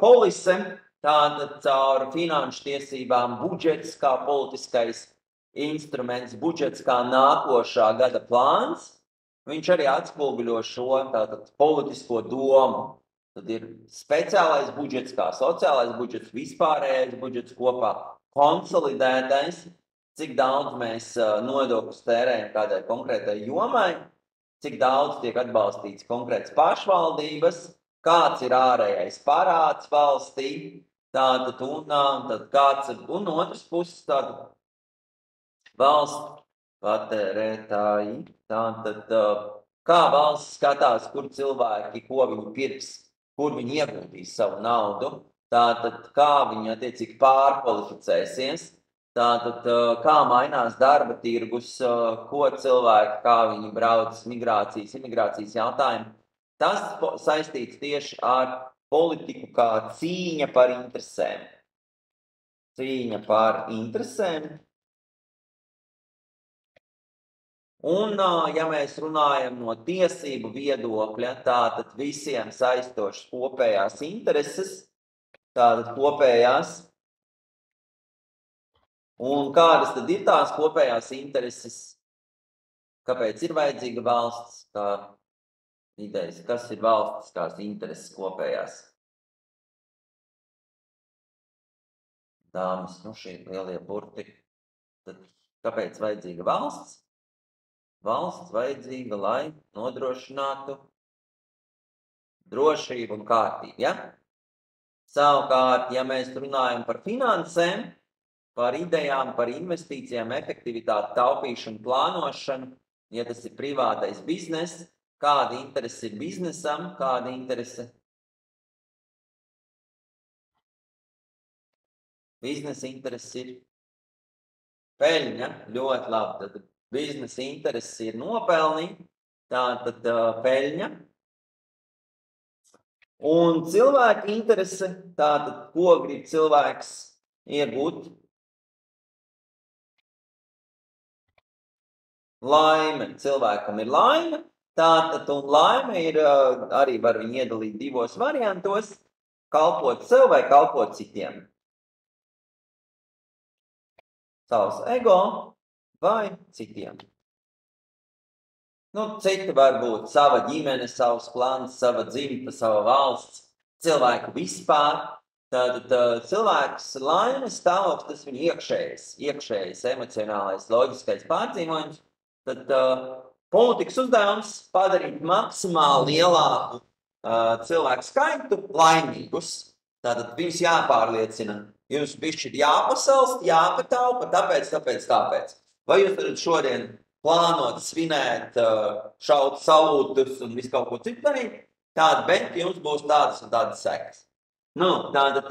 Polise, tātad caur finanšu tiesībām budžets kā politiskais instruments, budžets kā nākošā gada plāns. Viņš arī atspoguļo šo tātad politisko domu. Tad ir speciālais budžets kā sociālais budžets, vispārējais budžets kopā, konsolidētais, cik daudz mēs nodokļus tērējam kādai konkrētai jomai, cik daudz tiek atbalstīts konkrētas pašvaldības, kāds ir ārējais parāds valstī, tātad un otras puses tātad valsts patērētāji, tātad kā valsts skatās, kur cilvēki, ko viņi pirks, kur viņi ieguldīs savu naudu, tātad kā viņi attiecīgi pārkvalificēsies, tātad kā mainās darba tirgus, ko cilvēki, kā viņi brauc migrācijas, imigrācijas jautājumu. Tas saistīts tieši ar politiku kā cīņa par interesēm. Cīņa par interesēm. Un, ja mēs runājam no tiesību viedokļa, tātad visiem saistošas kopējās intereses, tātad kopējās. Un kādas tad ir tās kopējās intereses? Kāpēc ir vajadzīga valsts? Kā idejas, kas ir valstiskās intereses kopējās? Dāmas, šie lielie burti. Tad kāpēc vajadzīga valsts? Valsts vajadzīga, lai nodrošinātu drošību un kārtību, ja? Savukārt, ja mēs runājam par finansēm, par idejām, par investīcijām, efektivitāti, taupīšanu, plānošanu, ja tas ir privātais biznes, kāda interese ir biznesam, kāda interese? Biznesa interese ir peļņa, ļoti labi. Tad biznesa interese ir nopelnīt, tātad peļņa. Un cilvēka interese, tātad ko grib cilvēks iegūt? Laime. Cilvēkam ir laime, tātad un laime ir, arī var viņu iedalīt divos variantos, kalpot sev vai kalpot citiem. Savs ego vai citiem. Citi var būt sava ģimene, savs plāns, sava dzimta, sava valsts, cilvēku vispār. Tātad cilvēks laimes stāvoklis, tas viņa iekšējais, emocionālais, loģiskais pārdzīvojums. Tad politikas uzdevums padarīt maksimāli lielāku cilvēku skaitu laimīgus. Tātad viņus jāpārliecina, jums bišķi ir jāpasalst, jāpataupa, tāpēc. Vai jūs varat šodien plānot, svinēt, šaut salūtus un visu kaut ko citu darīt? Bet jums būs tādas un tādas sekas. Tātad